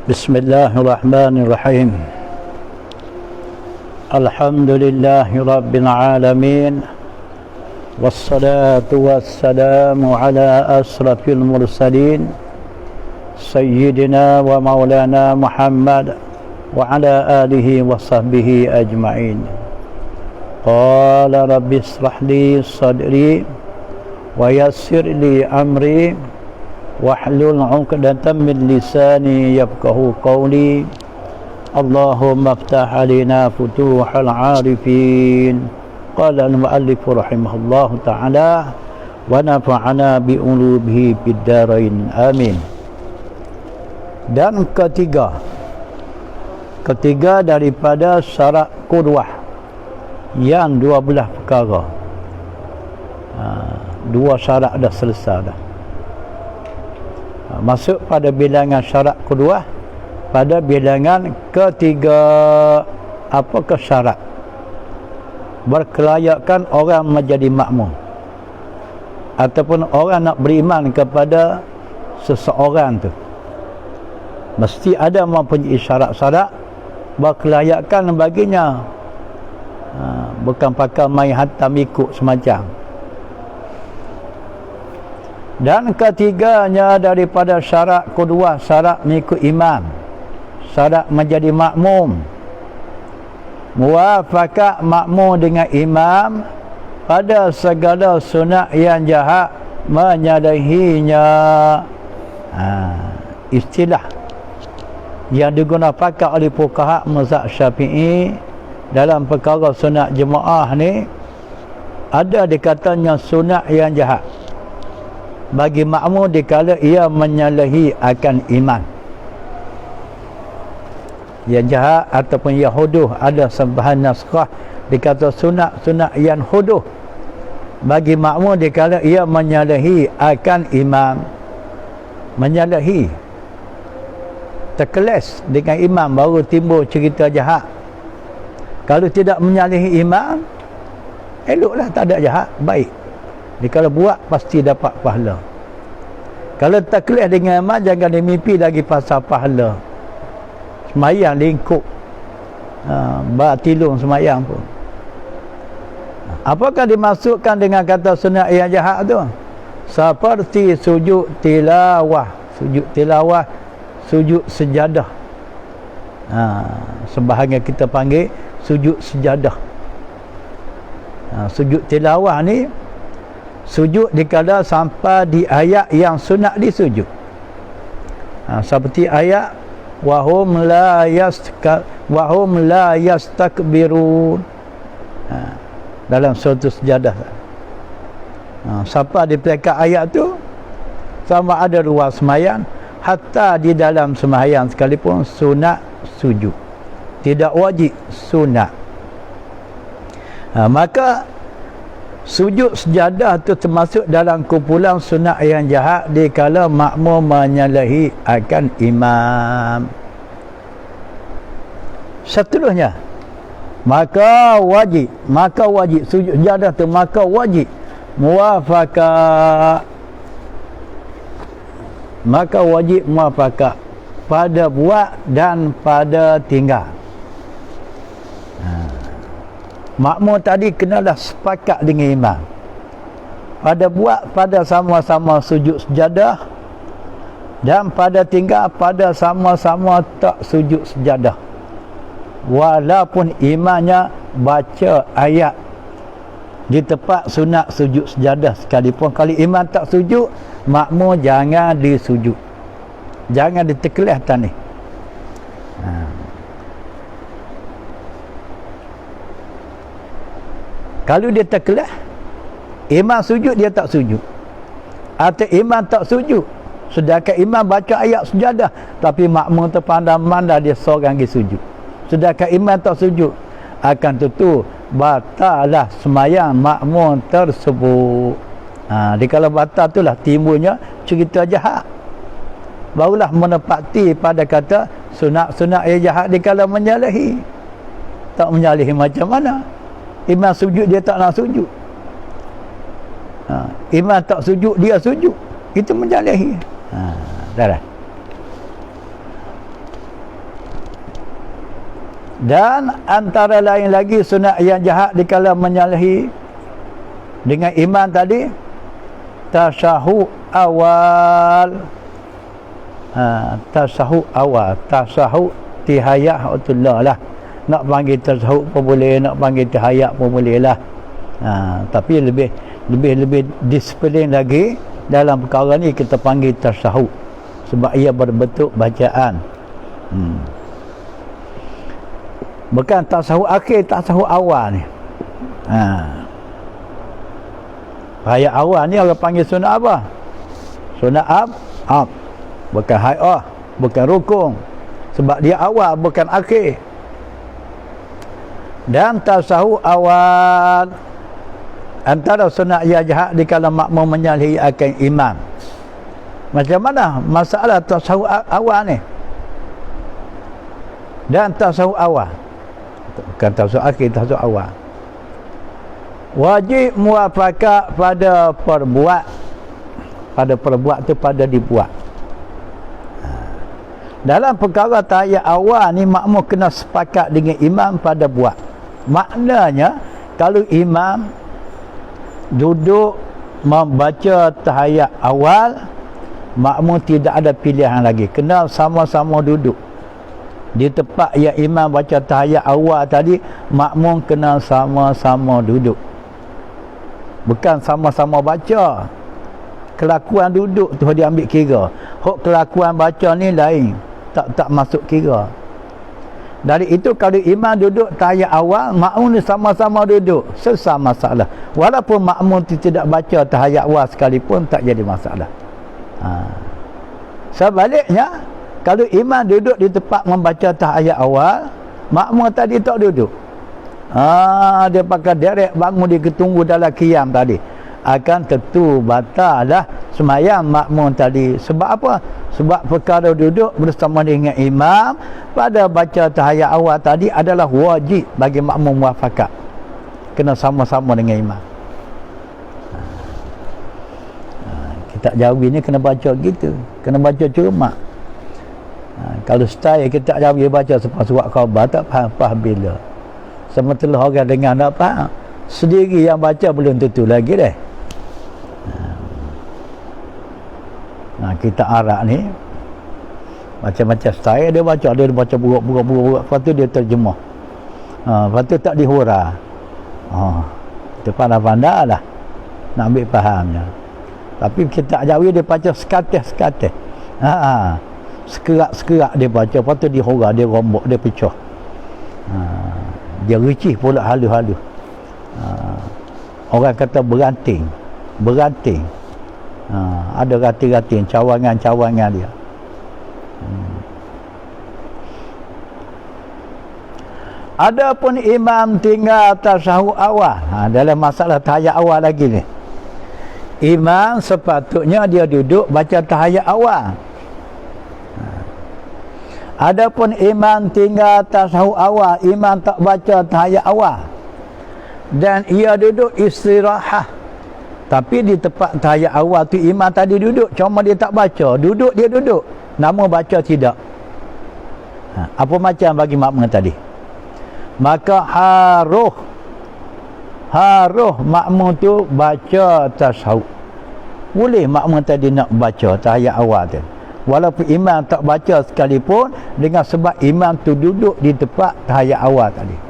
Bismillahirrahmanirrahim. Alhamdulillahi Rabbil Alamin. Wassalatu wassalamu ala asrafil mursalin Sayyidina wa maulana Muhammad wa ala alihi wa sahbihi ajma'in. Qala rabbi israh li sadri wa yassir li amri wahlul 'uqdatam min lisani yafqahu qawli. Allahumma iftah 'alaina futuhal 'arifin. Qala al-mu'allif rahimahullahu ta'ala wa nafa'ana bi ulubihi fid dharain. Amin. Dan ketiga daripada syarat qudwah yang 12 perkara. Dua syarat dah selesai dah. Masuk pada bilangan syarat kedua, pada bilangan ketiga. Apakah syarat berkelayakan orang menjadi makmum ataupun orang nak beriman kepada seseorang tu? Mesti ada mempunyai syarat-syarat berkelayakan baginya. Bukan pakai main hantam ikut semacam. Dan ketiganya daripada syarat kedua, syarat mengikut imam, syarat menjadi makmum. Muwafaqah makmum dengan imam pada segala sunat yang jahat menyalahinya. Istilah yang digunakan oleh fuqaha mazhab Syafi'i dalam perkara sunat jemaah ni, ada dikatanya sunat yang jahat bagi makmum dikala ia menyalahi akan iman. Yang jahat ataupun yang huduh, ada sebahagian naskah dikata sunat yang huduh bagi makmum dikala ia menyalahi akan imam. Menyalahi, terkeles dengan imam baru timbul cerita jahat. Kalau tidak menyalahi imam, eloklah, tak ada jahat, baik. Dia kalau buat pasti dapat pahala. Kalau terkeles dengan imam, jangan dimimpi lagi pasal pahala. Semayang lingkup, batilung semayang pun. Apakah dimasukkan dengan kata sunat yang jahat tu? Seperti sujud tilawah, sujud sejadah. Sebahagian kita panggil sujud sejadah. Sujud tilawah ni sujud dikala sampai di ayat yang sunat disujud. Seperti ayat wahum la yastakbirun dalam surah sejadah. Sampai di pelekat ayat tu, sama ada luar semayang, hatta di dalam semayang sekalipun sunat sujud, tidak wajib, sunat. Maka sujud sejadah tu termasuk dalam kumpulan sunat yang jahat dikala makmum menyalahi akan imam. Seterusnya, maka wajib sujud sejadah tu, maka wajib muwafaqah, pada buat dan pada tinggal. Makmum tadi kenalah sepakat dengan imam pada buat, pada sama-sama sujud sejadah, dan pada tinggal pada sama-sama tak sujud sejadah, walaupun imamnya baca ayat di tempat sunat sujud sejadah sekalipun. Kalau imam tak sujud, makmum jangan disujud, jangan ditekelah tanah. Kalau dia terkelah, imam sujud dia tak sujud, atau imam tak sujud sedangkan imam baca ayat sejadah, tapi makmum terpandang-pandang dia seorang pergi sujud, sedangkan imam tak sujud, akan tentu batalah semayang makmum tersebut. Dikala batal itulah timbulnya cerita jahat. Barulah menepati pada kata sunat-sunat yang jahat dikala menyalahi. Tak menyalahi macam mana? Imam sujud dia tak nak sujud, imam tak sujud dia sujud, itu menyalahi. Dah. Dan antara lain lagi sunat yang jahat dikala menyalahi dengan iman tadi, tasyahud awal. Tasyahud awal, tasyahud tihayatullah lah. Nak panggil tasyahud pun boleh, nak panggil tihayak pun boleh lah. Tapi lebih disiplin lagi dalam perkara ni kita panggil tasyahud, sebab ia berbentuk bacaan. Bukan tasyahud akhir, tasyahud awal ni. Ayat awal ni orang panggil sunat apa? Sunat ab. Bukan hay'ah, bukan rukun. Sebab dia awal, bukan akhir. Dan tasyahud awal antara sunat yang jahat dikala makmum menyalahi akan imam. Macam mana masalah tasyahud awal ni? Dan tasyahud awal, bukan tasyahud akhir, tasyahud awal. Wajib muwafaqah pada perbuat tu pada dibuat. Dalam perkara tahiyat awal ni makmum kena sepakat dengan imam pada buat. Maknanya kalau imam duduk membaca tahiyat awal, makmum tidak ada pilihan lagi, kena sama-sama duduk di tempat yang imam baca tahiyat awal tadi. Makmum kena sama-sama duduk, bukan sama-sama baca. Kelakuan duduk tu dia ambil kira. Hak kelakuan baca ni lain, tak masuk kira. Dari itu kalau imam duduk tahiyat awal, makmum ni sama-sama duduk, selesai masalah. Walaupun makmum tidak baca tahiyat awal sekalipun, tak jadi masalah. Sebaliknya, kalau imam duduk di tempat membaca tahiyat awal, makmum tadi tak duduk, dia pakai derek bangun, dia ketunggu dalam qiyam tadi, akan tentu batal lah sembahyang makmum tadi. Sebab apa? Sebab perkara duduk bersama dengan imam pada baca tahiyat awal tadi adalah wajib bagi makmum muwafaqah, kena sama-sama dengan imam. Kita jawab ni kena baca gitu, kena baca cermat. Kalau style kita jawab baca selepas surat khabar, tak faham bila. Sementara orang dengar tak faham, sendiri yang baca belum tentu lagi deh. Kita Arab ni macam-macam style dia baca buruk, lepas tu dia terjemah, lepas tu tak dihura. Kita pandai-pandai lah nak ambil fahamnya. Tapi kita Jawi dia baca sekatih-sekatih, sekerak-sekerak dia baca, lepas tu dihura, dia rombok, dia pecah. Dia ricih pula halus-halus. Orang kata beranting. Ada ranting-ranting, cawangan-cawangan dia. Adapun imam tinggal tasyahud awal, dalam masalah tahiyat awal lagi ni, imam sepatutnya dia duduk baca tahiyat awal. Adapun imam tinggal tasyahud awal, imam tak baca tahiyat awal, dan ia duduk istirahat. Tapi di tempat tahiyat awal tu imam tadi duduk, cuma dia tak baca. Duduk dia duduk, nama baca tidak. Apa macam bagi makmum tadi? Maka haruh makmum tu baca tasyahud. Boleh makmum tadi nak baca tahiyat awal tu, walaupun imam tak baca sekalipun, dengan sebab imam tu duduk di tempat tahiyat awal tadi.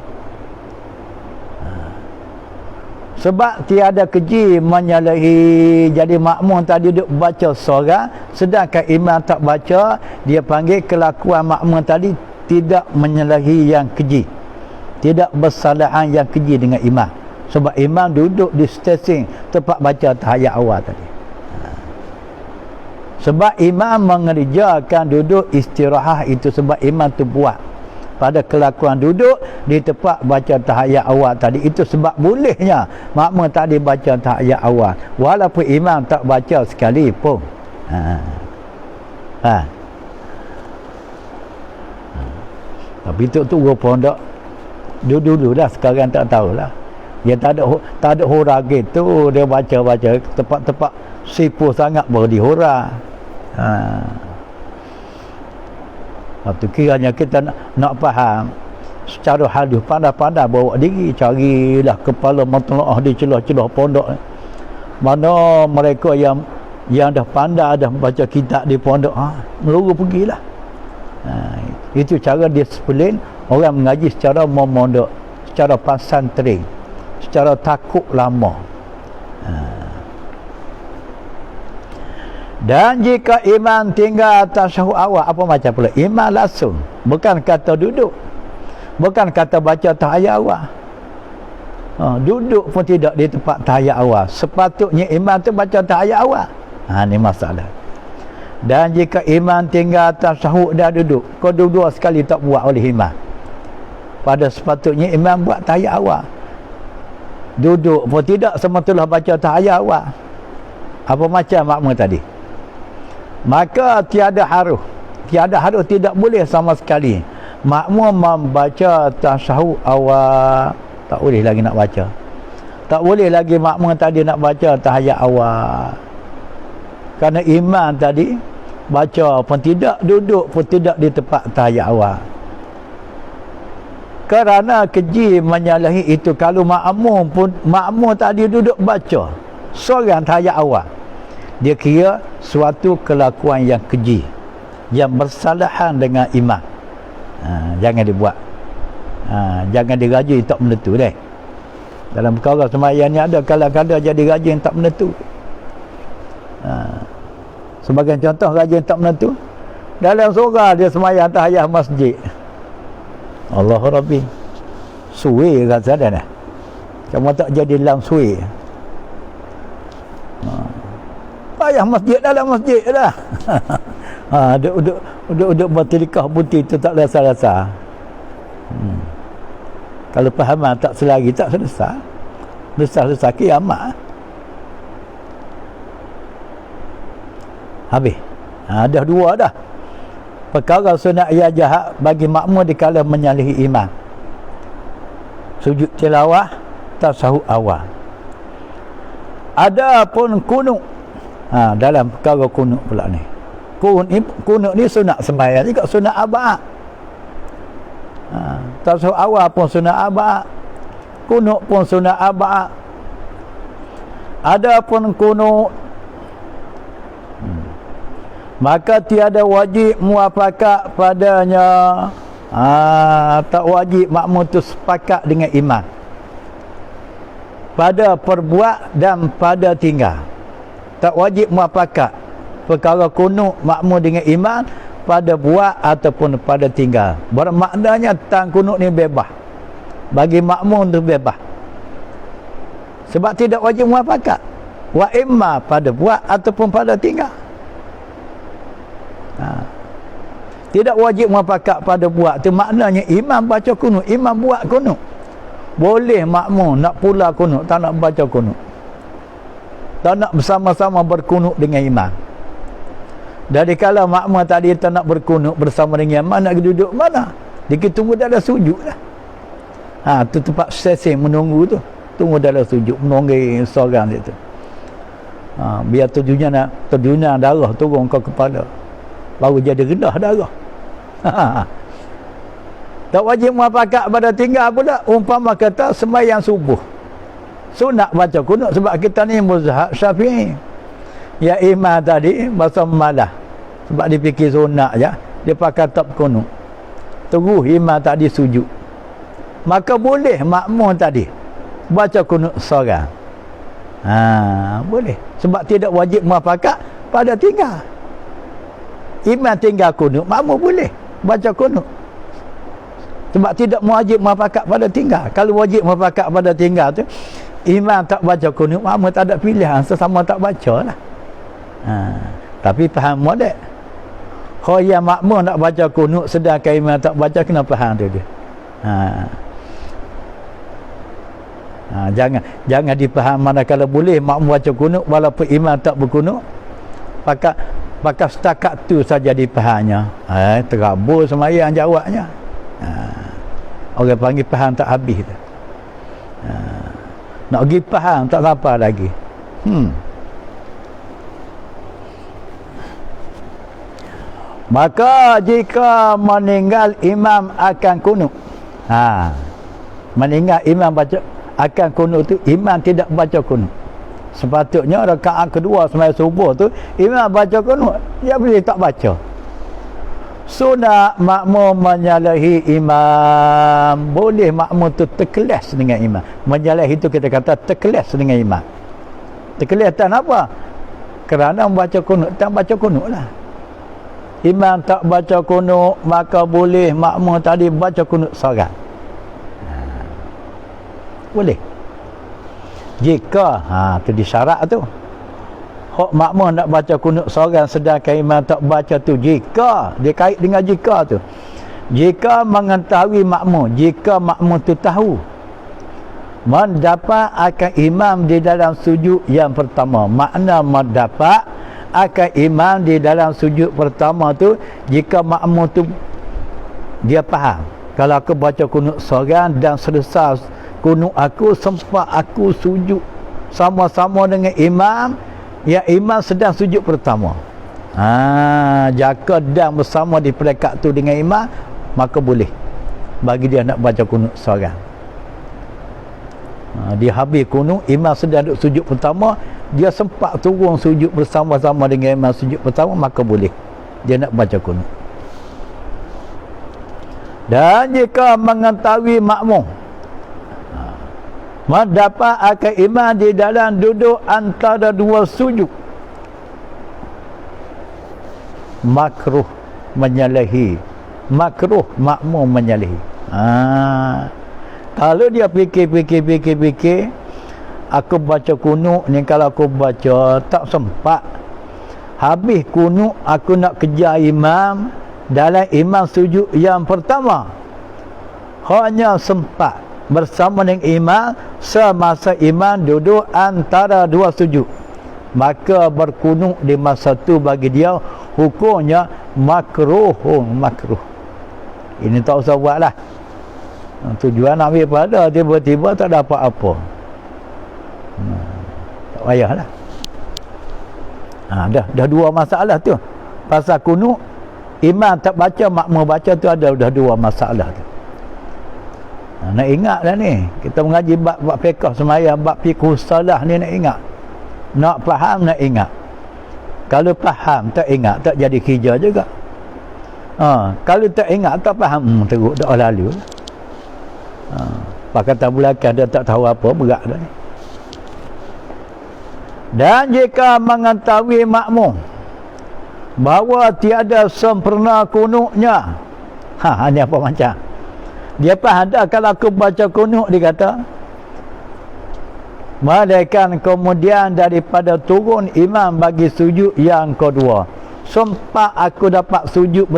Sebab tiada keji menyalahi. Jadi makmum tadi duduk baca seorang, sedangkan imam tak baca, dia panggil kelakuan makmum tadi tidak menyalahi yang keji, tidak bersalahan yang keji dengan imam. Sebab imam duduk di stesen tempat baca tahiyat awal tadi. Sebab imam mengerjakan duduk istirahat itu, sebab imam tu buat pada kelakuan duduk di tempat baca tahiyat awal tadi. Itu sebab bolehnya makmum tadi baca tahiyat awal walaupun imam tak baca sekalipun. Tapi tu rupa tak dulu dah, sekarang tak tahulah. Dia tak ada hura gitu, dia baca tempat-tempat sipu sangat baru dihura. Waktu kiranya kita nak faham secara halus, pandai-pandai bawa diri, carilah kepala mentelaah di celah-celah pondok. Mana mereka yang dah pandai dah baca kitab di pondok, meluru pergilah. Itu cara disiplin orang mengaji secara memondok, secara pesantren, secara takut lama. Dan jika imam tinggal atas syahud awal, apa macam pula? Imam langsung, bukan kata duduk, bukan kata baca tahiyat awal. Duduk pun tidak di tempat tahiyat awal. Sepatutnya imam tu baca tahiyat awal. Ni masalah. Dan jika imam tinggal atas syahud dah duduk, kedua-dua sekali tak buat oleh imam. Pada sepatutnya imam buat tahiyat awal. Duduk pun tidak, semestilah baca tahiyat awal. Apa macam makmum tadi? Maka tiada harus tidak boleh sama sekali makmum membaca tasyahud awal. Tak boleh lagi nak baca. Tak boleh lagi makmum tadi nak baca tahiyat awal. Kerana imam tadi baca pun tidak, duduk pun tidak di tempat tahiyat awal. Kerana keji menyalahi itu, kalau makmum tadi duduk baca seorang tahiyat awal, dia kira suatu kelakuan yang keji, yang bersalahan dengan imam. Jangan dibuat. Jangan diraja tak menentu deh. Dalam perkara sembahyang ni ada kadang-kadang jadi raja yang tak menentu. Sebagai contoh raja yang tak menentu, dalam surah dia sembahyang tahiyat masjid, Allahu Rabbi, suwe rasa dah. Kamu tak jadi dalam suwe. Payah masjid dalam masjid dah. Duduk bertilikah putih tu tak rasa-rasa. Kalau pahaman tak selagi, tak selesai. Selesai kiamat. Habis. Dah dua dah. Perkara sunat yang jahat bagi makmum dikala menyalahi imam. Sujud tilawah, tasyahud awal. Ada pun kunut. Dalam perkara kunut pula ni. Kunut ni sunat sembahyang juga, sunat abad. Tasyahud awal pun sunat abad. Kunut pun sunat abad. Ada pun kunut, maka tiada wajib muafakat padanya. Tak wajib makmum tu sepakat dengan imam pada perbuat dan pada tinggal. Tak wajib muafakat perkara kunut makmum dengan imam pada buat ataupun pada tinggal. Bermaknanya tang kunut ni bebas. Bagi makmum tu bebas. Sebab tidak wajib muafakat. Wa imma pada buat ataupun pada tinggal. Tidak wajib muafakat pada buat tu maknanya imam baca kunut, imam buat kunut. Boleh makmum nak pula kunut, tak nak baca kunut, tak nak bersama-sama berkunut dengan imam. Dari kala makmum tadi tak nak berkunut bersama dengan imam, nak duduk mana? Dia tunggu dalam sujud lah. Tu tempat sesi menunggu tu, tunggu dalam sujud, menunggu seorang dia tu. Biar terjunnya darah turun ke kepala, baru jadi rendah darah. Tak wajib muafakat pada tinggal pula. Umpama kata sembahyang subuh, sunat baca kunut, sebab kita ni mazhab Syafi'i. Ya imam tadi bahasa malah, sebab dia fikir sunat je, dia pakai tak kunut. Terus imam tadi sujud, maka boleh makmum tadi baca kunut seorang. Boleh, sebab tidak wajib muafakat pada tinggal. Imam tinggal kunut, makmum boleh baca kunut, sebab tidak wajib muafakat pada tinggal. Kalau wajib muafakat pada tinggal tu, imam tak baca kunut, makmum tak ada pilihan, sesama tak baca lah. Tapi faham model. Kalau yang makmum nak baca kunut sedangkan imam tak baca, kena faham tu dia. Jangan dipaham manakala boleh makmum baca kunut walaupun imam tak berkunut. Pakai setakat tu saja dipahamnya. Terabur sembahyang jawabnya. Orang panggil faham tak habis tu. Nak pergi faham tak sampai lagi. Maka jika meninggal imam akan kunut, Meninggal imam baca akan kunut tu, imam tidak baca kunut. Sepatutnya rakaat kedua sembahyang subuh tu imam baca kunut, dia boleh tak baca. Sunat makmum menyalahi imam. Boleh makmum tu terkelas dengan imam. Menyalahi itu kita kata terkelas dengan imam. Terkelas tak apa? Kerana membaca kunut, tak baca kunut lah. Imam tak baca kunut, maka boleh makmum tadi baca kunut seorang. Boleh. Jika tu disyarat tu. Hak makmum nak baca kunut seorang sedangkan imam tak baca tu, jika dia kait dengan jika tu. Jika mengetahui makmum, jika makmum tu tahu mendapat akan imam di dalam sujud yang pertama. Makna mendapat akan imam di dalam sujud pertama tu, jika makmum tu dia faham, kalau aku baca kunut seorang dan selesai kunut aku, sempat aku sujud sama-sama dengan imam, ya imam sedang sujud pertama. Jika dan bersama di peringkat tu dengan imam, maka boleh bagi dia nak baca kunut seorang. Dia habis kunut, imam sedang duduk sujud pertama, dia sempat turun sujud bersama-sama dengan imam sujud pertama, maka boleh dia nak baca kunut. Dan jika mengetahui makmum mendapat akan imam di dalam duduk antara dua sujud, makruh menyalahi. Makruh makmum menyalahi. Kalau dia fikir, aku baca kunut ni, kalau aku baca tak sempat, habis kunut aku nak kejar imam dalam imam sujud yang pertama, hanya sempat bersama dengan imam semasa imam duduk antara dua sujud, maka berkunut di masa tu bagi dia hukumnya makruh. Ini tak usah buat lah. Tujuan nak ambil pada tiba-tiba tak dapat apa, tak payah lah. Dah dua masalah tu. Pasal kunut imam tak baca, makmum baca tu, dah dua masalah tu. Nak ingat dah ni, kita mengaji bab fiqh sembahyang, bab fiqh salah ni, nak ingat, nak faham, nak ingat. Kalau faham tak ingat, tak jadi kerja juga. Kalau tak ingat, tak faham, teruk dah lalu. Pakatan belakang dia tak tahu apa, berat dah ni. Dan jika mengetahui makmum bahawa tiada sempurna kunutnya, ni apa macam dia faham dah, kalau aku baca kunut, dia kata malaikat kemudian daripada turun imam bagi sujud yang kedua, sempat aku dapat sujud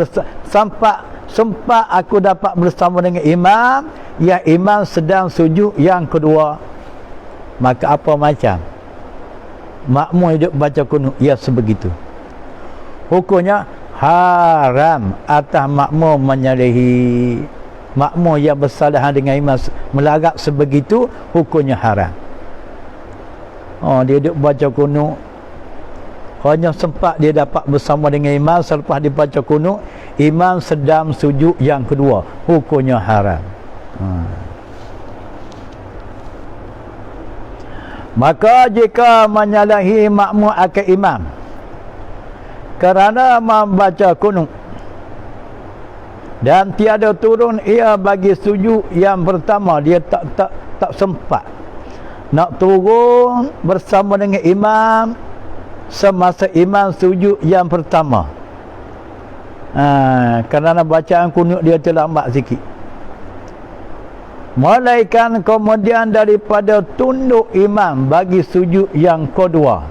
sempat aku dapat bersama dengan imam, ya imam sedang sujud yang kedua, maka apa macam makmum hidup baca kunut, ya sebegitu. Hukumnya haram atas makmum menyalahi. Makmum yang bersalahan dengan imam melagak sebegitu, hukumnya haram. Dia duduk baca kunut, hanya sempat dia dapat bersama dengan imam, selepas dibaca kunut imam sedang sujud yang kedua, hukumnya haram. Maka jika menyalahi makmum akan imam kerana membaca kunut dan tiada turun ia bagi sujud yang pertama, dia tak sempat nak turun bersama dengan imam semasa imam sujud yang pertama, kerana bacaan kunut dia terlambat sikit, malaikat kemudian daripada tunduk imam bagi sujud yang kedua,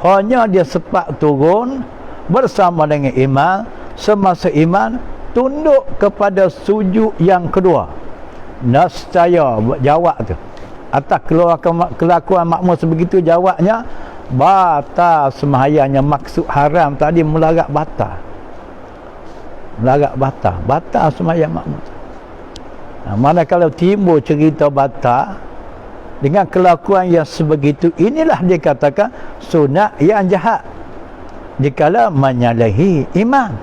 hanya dia sempat turun bersama dengan imam semasa imam tunduk kepada sujud yang kedua. Nescaya jawab tu atas kelakuan makmum sebegitu, jawabnya batal sembahyangnya. Maksud haram tadi melarat batal, batal sembahyang makmum. Mana kalau timbul cerita batal dengan kelakuan yang sebegitu, inilah dikatakan sunat yang jahat dikala menyalahi imam.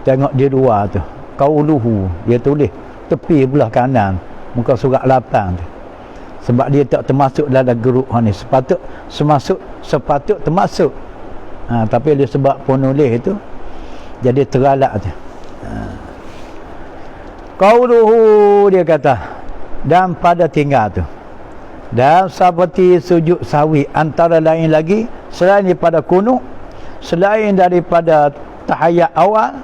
Tengok dia luar tu, qauluhu, dia tulis tepi belah kanan muka surat 8 tu. Sebab dia tak termasuk dalam grup ni, sepatut termasuk. Tapi dia sebab penulis itu jadi teralak tu. Qauluhu, dia kata, dan pada tinggal tu, dan seperti sujud sahwi antara lain lagi selain daripada kunut, selain daripada tahiyat awal,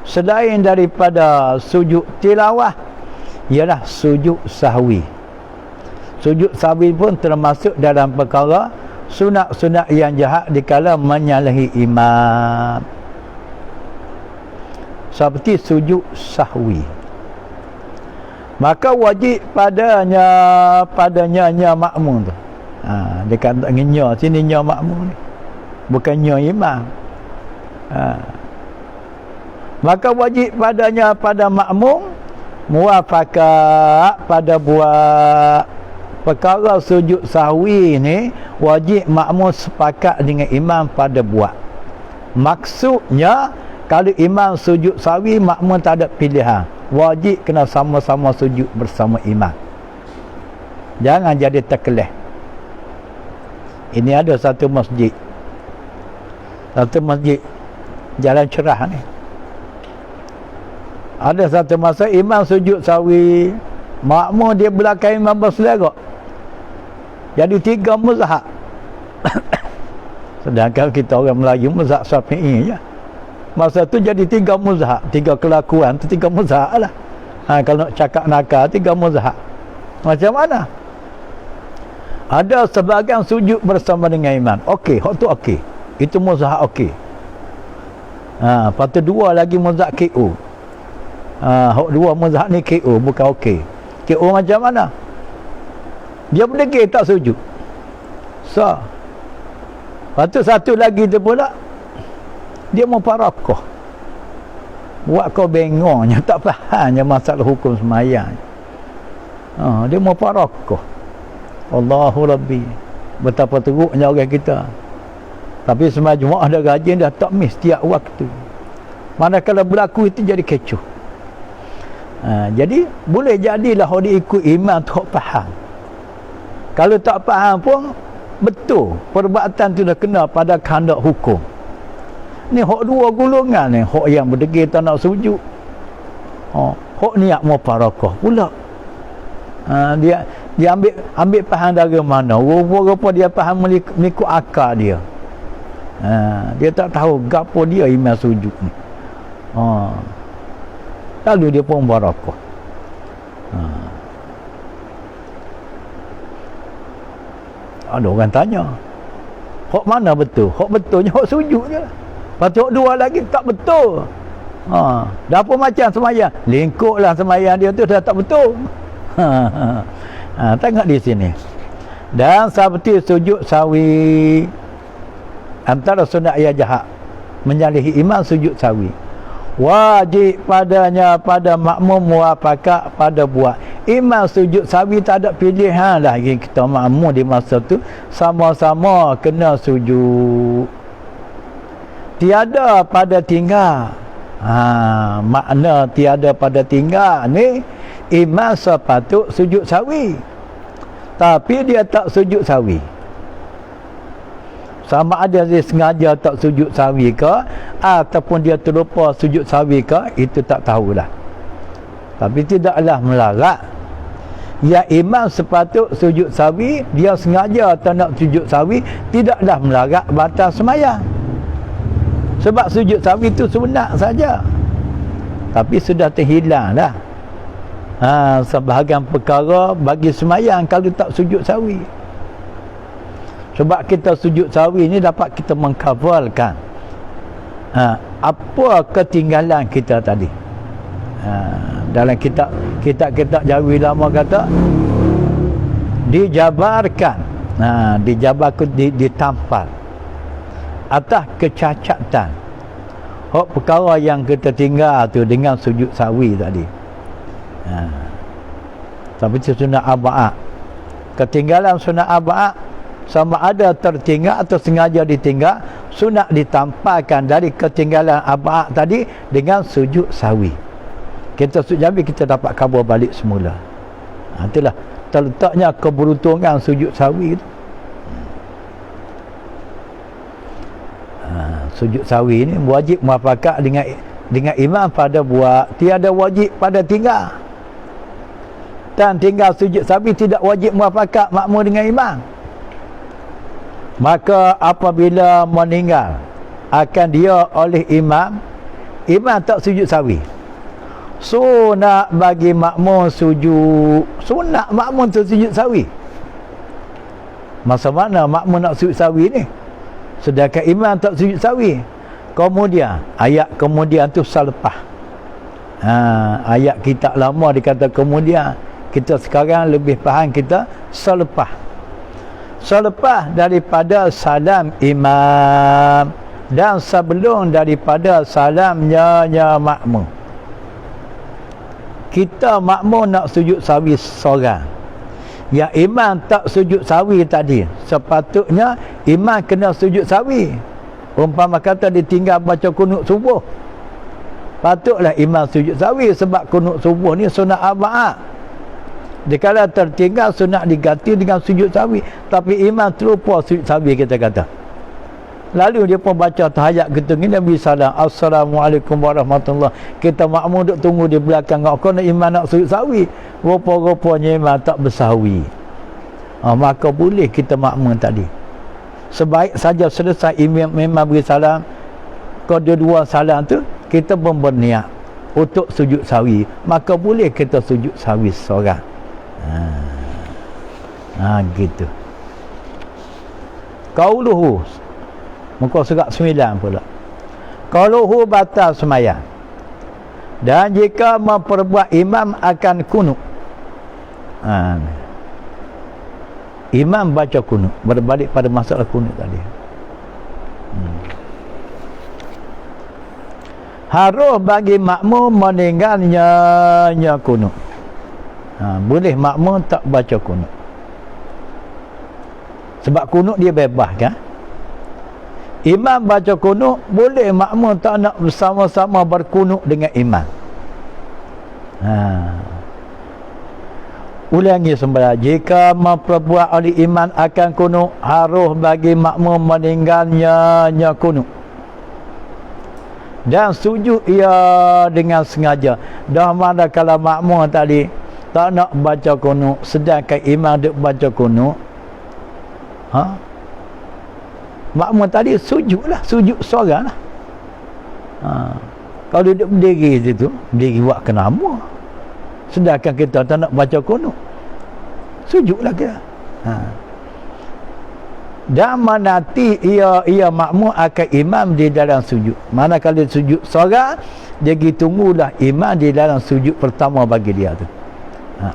selain daripada sujud tilawah, ialah sujud sahwi. Sujud sahwi pun termasuk dalam perkara sunat-sunat yang jahat dikala menyalahi imam, seperti sujud sahwi. Maka wajib padanya makmum tu. Dia kata nya sini nya makmum ni, bukan nya imam. Maka wajib pada makmum muwafaqah pada buat perkara sujud sahwi ni, wajib makmum sepakat dengan imam pada buat. Maksudnya kalau imam sujud sahwi, makmum tak ada pilihan, wajib kena sama-sama sujud bersama imam. Jangan jadi terkeleh. Ini ada satu masjid Jalan Cerah ni, ada satu masa imam sujud sahwi, makmum dia belakang imam berselera, jadi 3 mazhab. Sedangkan kita orang Melayu mazhab Syafi'i je. Masa tu jadi 3 mazhab, 3 kelakuan tu 3 mazhab lah. Kalau nak cakap nakal 3 mazhab. Macam mana? Ada sebahagian sujud bersama dengan imam, okey, hak tu okey, itu mazhab okey. Lepas tu 2 lagi mazhab KO. Hak 2 mazhab ni KO, bukan okey. KO macam mana? Dia berdegil tak sujud. Lepas tu satu lagi tu pula, dia muparakah. Buat kau bengongnya, tak fahamnya masalah hukum semayang. Dia muparakah. Allahu Rabbi, betapa teruknya orang kita. Tapi semua Jumaat ada rajin dah tak miss setiap waktu. Manakala berlaku itu jadi kecoh. Jadi boleh jadilah orang ikut imam tu faham. Kalau tak faham pun betul perbuatan tu dah kena pada kehendak hukum. Ni hak 2 golongan ni, hak yang berdegil tak nak sujud, hak niat muparakah pula. Dia ambil faham dari mana, rupa-rupa dia faham mengikut akal dia. Dia tak tahu gapo dia imam sujud ni. Lalu dia pun barakah. Ada orang tanya, hak mana betul? Hak betulnya hak sujud je. Lepas tu hak 2 lagi tak betul. Dah apa macam semayang, lingkuplah semayang dia tu dah tak betul. Tengok di sini. Dan seperti sujud sahwi antara sunat yang jahat menyalahi imam, sujud sahwi wajib padanya pada makmum muwafaqah pada buat. Imam sujud sahwi tak ada pilihan lah, kita makmum di masa tu sama-sama kena sujud, tiada pada tinggal. Makna tiada pada tinggal ni, imam sepatut sujud sahwi tapi dia tak sujud sahwi. Sama ada dia sengaja tak sujud sahwi ke ataupun dia terlupa sujud sahwi ke, itu tak tahulah. Tapi tidaklah melarat. Ya, imam sepatut sujud sahwi, dia sengaja tak nak sujud sahwi, tidaklah melarat batal sembahyang. Sebab sujud sahwi itu sunat saja. Tapi sudah terhilang dah. Sebahagian perkara bagi sembahyang kalau tak sujud sahwi. Sebab kita sujud sahwi ni dapat kita mengcoverkan apa ketinggalan kita tadi. Dalam kitab Jawi lama kata dijabarkan, ditampal atas kecacatan hak perkara yang kita tinggal tu dengan sujud sahwi tadi. Tapi sunat arba'ah, ketinggalan sunat arba'ah sama ada tertinggal atau sengaja ditinggal, sunat ditampalkan dari ketinggalan arba'ah tadi dengan sujud sahwi. Kita sujud sahwi, kita dapat khabar balik semula. Itulah terletaknya keberuntungan sujud sahwi itu. Sujud sahwi ini wajib muafakat dengan imam pada buat, tiada wajib pada tinggal. Dan tinggal sujud sahwi tidak wajib muafakat makmum dengan imam. Maka apabila meninggal akan dia oleh imam, imam tak sujud sahwi, sunat bagi makmum sujud, sunat makmum tu sujud sahwi. Masa mana makmum nak sujud sahwi ni? Sedangkan imam tak sujud sahwi. Kemudian ayat kemudian tu salepah. Ayat kitab lama dikata kemudian, kita sekarang lebih faham kita salepah. Salepah daripada salam imam dan sebelum daripada salamnya makmum. Kita makmum nak sujud sahwi seorang, yang imam tak sujud sahwi tadi, sepatutnya imam kena sujud sahwi. Umpama kata ditinggal baca kunut subuh, patutlah imam sujud sahwi, sebab kunut subuh ni sunat arba'ah. Dikala tertinggal sunat diganti dengan sujud sahwi, tapi imam terlupa sujud sahwi, kita kata. Lalu dia pun baca tahiyat gitu ni, Nabi salam, Assalamualaikum warahmatullahi. Kita makmum duk tunggu di belakang, kau nak imam nak sujud sahwi, rupa-rupanya imam tak bersahwi. Maka boleh kita makmum tadi. Sebaik saja selesai imam beri salam, kedua salam tu kita pun berniat untuk sujud sahwi, maka boleh kita sujud sahwi seorang. Gitu. Qauluhu, muka surat 9 pula. Qauluhu batal sembahyang. Dan jika memperbuat imam akan kunut. Imam baca kunut, berbalik pada masalah kunut tadi. Harus bagi makmum meninggalnya kunut. Boleh makmum tak baca kunut, sebab kunut dia bebas kan. Imam baca kunut, boleh makmum tak nak bersama-sama berkunut dengan imam. Ulangi sembahyang. Jika memperbuat oleh imam akan kunut, harus bagi makmum meninggalnya kunut. Dan sujud ia dengan sengaja. Dah mana kalau makmum tadi tak nak baca kunut, sedangkan imam duk baca kunut, makmum tadi sujudlah, sujud seorang lah. Kalau duduk berdiri situ, berdiri buat kenapa? Sedangkan kita tak nak baca kunut, sujudlah kita. Dan menanti ia makmum akan imam di dalam sujud. Manakala sujud seorang, dia pergi tunggulah imam di dalam sujud pertama bagi dia tu.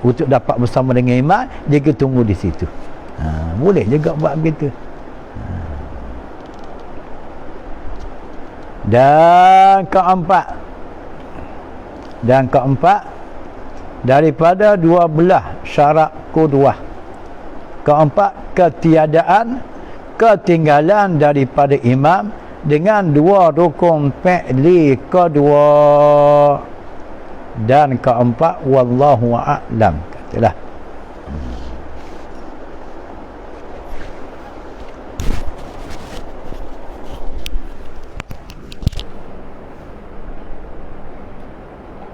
Untuk dapat bersama dengan imam, dia pergi tunggu di situ. Boleh juga buat begitu. Dan keempat daripada 12 syarat qudwah. Keempat, ketiadaan ketinggalan daripada imam dengan 2 rukun fi'li kedua. Dan keempat, wallahu a'lam, katalah.